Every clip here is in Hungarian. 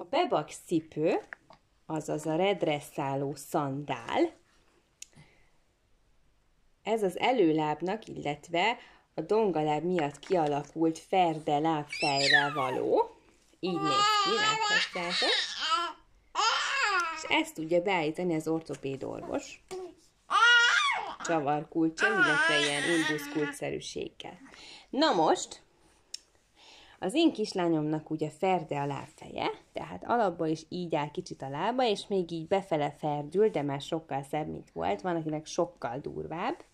A bebax cipő, azaz a redresszáló szandál, ez az előlábnak, illetve a dongaláb miatt kialakult ferde lábfejrel való. Így néz ki, láthatjátok. És ezt tudja beállítani az ortopéd orvos. Csavarkulccsal, illetve ilyen imbuszkulcszerűséggel. Na most, az én kislányomnak ugye ferde a lábfeje, tehát alapból is így áll kicsit a lába, és még így befele ferdül, de már sokkal szebb, mint volt. Van, akinek sokkal durvább.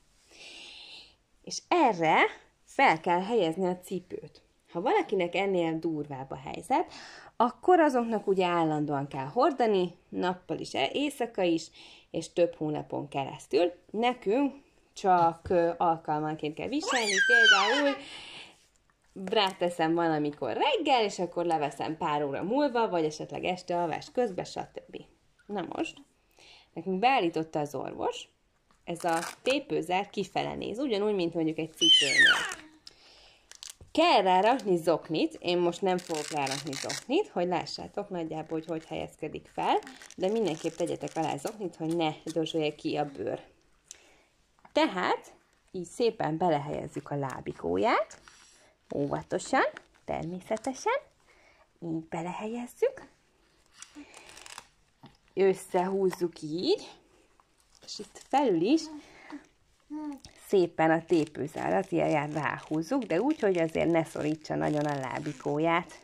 És erre fel kell helyezni a cipőt. Ha valakinek ennél durvább a helyzet, akkor azoknak ugye állandóan kell hordani, nappal is, éjszaka is, és több hónapon keresztül. Nekünk csak alkalmanként kell viselni, például ráteszem valamikor reggel, és akkor leveszem pár óra múlva, vagy esetleg este alvás közben, stb. Na most, nekünk beállította az orvos, ez a tépőzár kifele néz, ugyanúgy, mint mondjuk egy cipőnél. Kell rárakni zoknit, én most nem fogok rárakni zoknit, hogy lássátok nagyjából, hogy helyezkedik fel, de mindenképp tegyetek alá zoknit, hogy ne dörzsölje ki a bőr. Tehát, így szépen belehelyezzük a lábikóját, óvatosan, természetesen, így belehelyezzük, összehúzzuk így, és itt felül is szépen a tépőzárat ilyen ráhúzzuk, de úgy, hogy azért ne szorítsa nagyon a lábikóját.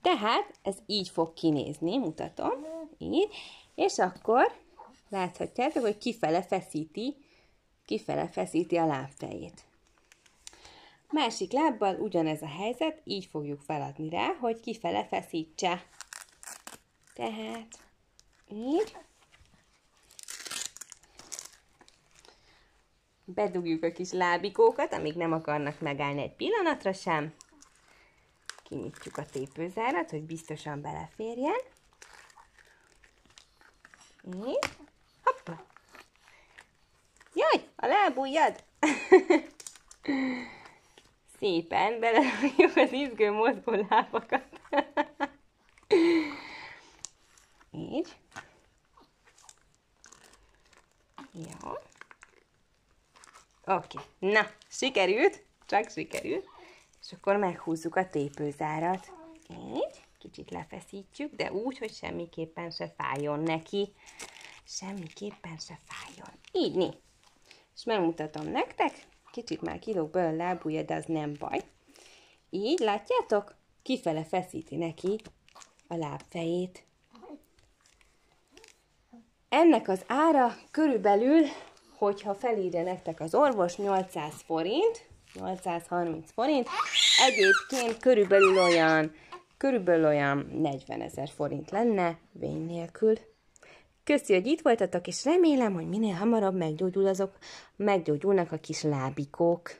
Tehát ez így fog kinézni, mutatom, így, és akkor láthatjátok, hogy kifele feszíti a lábfejét. Másik lábbal ugyanez a helyzet, így fogjuk feladni rá, hogy kifele feszítse. Tehát így. Bedugjuk a kis lábikókat, amíg nem akarnak megállni egy pillanatra sem. Kinyitjuk a tépőzárat, hogy biztosan beleférjen. Így. Hoppá! Jaj, a lábujjad! Szépen belerakjuk az izgő mozgó lábakat. Így. Jó. Oké, na, sikerült, csak sikerült. És akkor meghúzzuk a tépőzárat. Így, kicsit lefeszítjük, de úgy, hogy semmiképpen se fájjon neki. Semmiképpen se fájjon. Így, né. És megmutatom nektek, kicsit már kilóg belőle a lábujja, de az nem baj. Így, látjátok? Kifele feszíti neki a lábfejét. Ennek az ára körülbelül, hogyha felírja nektek az orvos, 800 forint, 830 forint, egyébként körülbelül olyan 40 000 forint lenne, vén nélkül. Köszi, hogy itt voltatok, és remélem, hogy minél hamarabb meggyógyulnak a kis lábikók.